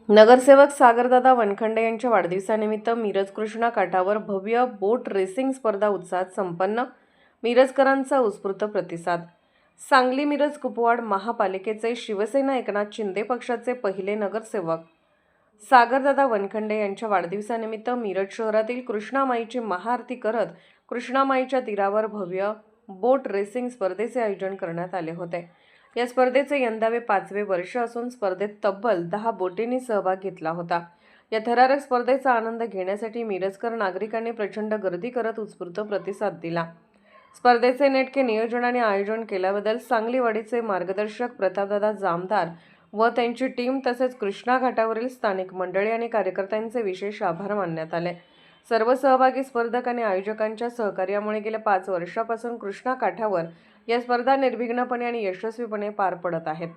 नगरसेवक सागरदादा वनखंडे यांच्या वाढदिवसानिमित्त मिरज कृष्णा काठावर भव्य बोट रेसिंग स्पर्धा उत्साहात संपन्न। मिरजकरांचा उत्स्फूर्त प्रतिसाद। सांगली मिरज कुपवाड महापालिकेचे शिवसेना एकनाथ शिंदे पक्षाचे पहिले नगरसेवक सागरदादा वनखंडे यांच्या वाढदिवसानिमित्त मिरज शहरातील कृष्णामाईची महाआरती करत कृष्णामाईच्या तीरावर भव्य बोट रेसिंग स्पर्धेचे आयोजन करण्यात आले होते। या स्पर्धेचे यंदावे 5वे वर्ष असून स्पर्धेत तब्बल 10 बोटींनी सहभाग घेतला होता। या थरारक स्पर्धेचा आनंद घेण्यासाठी मिरजकर नागरिकांनी प्रचंड गर्दी करत उत्स्फूर्त प्रतिसाद दिला। स्पर्धेचे नेटके नियोजन आणि आयोजन केल्याबद्दल सांगलीवाडीचे मार्गदर्शक प्रतापदादा जामदार व त्यांची टीम तसेच कृष्णा घाटावरील स्थानिक मंडळी आणि कार्यकर्त्यांचे विशेष आभार मानण्यात आले। सर्व सहभागी स्पर्धक आणि आयोजकांच्या सहकार्यामुळे गेल्या 5 वर्षांपासून कृष्णा काठावर या स्पर्धा निर्विघ्नपणे आणि यशस्वीपणे पार पडत आहेत।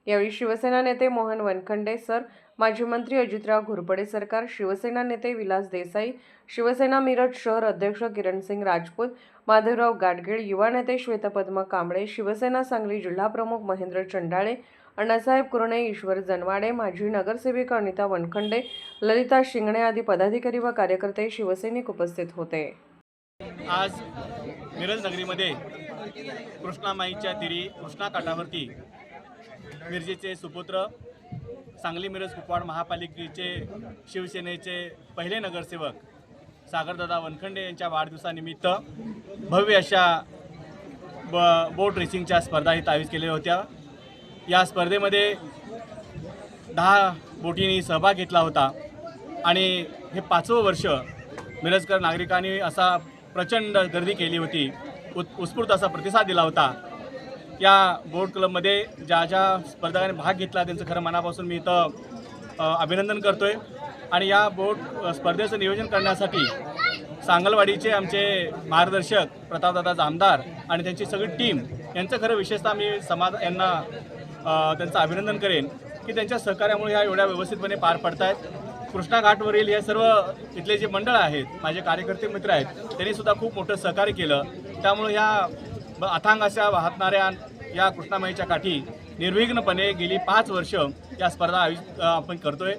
यावेळी शिवसेना नेते मोहन वनखंडे सर, माजी मंत्री अजितराव घोरपडे सरकार, शिवसेना नेते विलास देसाई, शिवसेना मिरज शहर अध्यक्ष किरणसिंग राजपूत, माधवराव गाडगीळ, युवा नेते श्वेतपद्म कांबळे, शिवसेना सांगली जिल्हा प्रमुख महेंद्र चंडाळे, अण्णासाहेब कुरणे, ईश्वर जनवाडे, माजी नगरसेविका अनिता वनखंडे, ललिता शिंगणे आदी पदाधिकारी व कार्यकर्ते शिवसैनिक उपस्थित होते। आज मिरज नगरीमध्ये कृष्णामाईच्या तीरी कृष्णा काठावरती मिरजेचे सुपुत्र, सांगली मिरज कुपवाड महापालिकेचे शिवसेनेचे पहिले नगरसेवक सागरदादा वनखंडे यांच्या वाढदिवसानिमित्त भव्य अशा बोट रेसिंगच्या स्पर्धा इथं आयोजित केलेल्या होत्या। या स्पर्धेमध्ये 10 बोटींनी सहभाग घेतला होता आणि हे 5वं वर्ष मिरजकर नागरिकांनी असा प्रचंड गर्दी केली होती, उत्स्फूर्त असा प्रतिसाद दिला होता। या बोट क्लबमध्ये ज्या स्पर्धकांनी भाग घेतला त्यांचं खरं मनापासून मी इथं अभिनंदन करतोय। आणि या बोट स्पर्धेचं नियोजन करण्यासाठी सांगलवाडीचे आमचे मार्गदर्शक प्रतापदादा जामदार आणि त्यांची सगळी टीम यांचं खरं विशेषतः मी यांना त्यांचं अभिनंदन करेन की त्यांच्या सहकार्यामुळे ह्या एवढ्या व्यवस्थितपणे पार पडत आहेत। कृष्णा घाटवरील हे सर्व इथले जे मंडळ आहेत, माझे कार्यकर्ते मित्र आहेत, त्यांनी सुद्धा खूप मोठं सहकार्य केलं। त्यामुळे ह्या अथांग अशा वाहतणाऱ्या या कृष्णामाईच्या काठी निर्विघ्नपणे गेली 5 वर्ष या स्पर्धा आपण करतोय।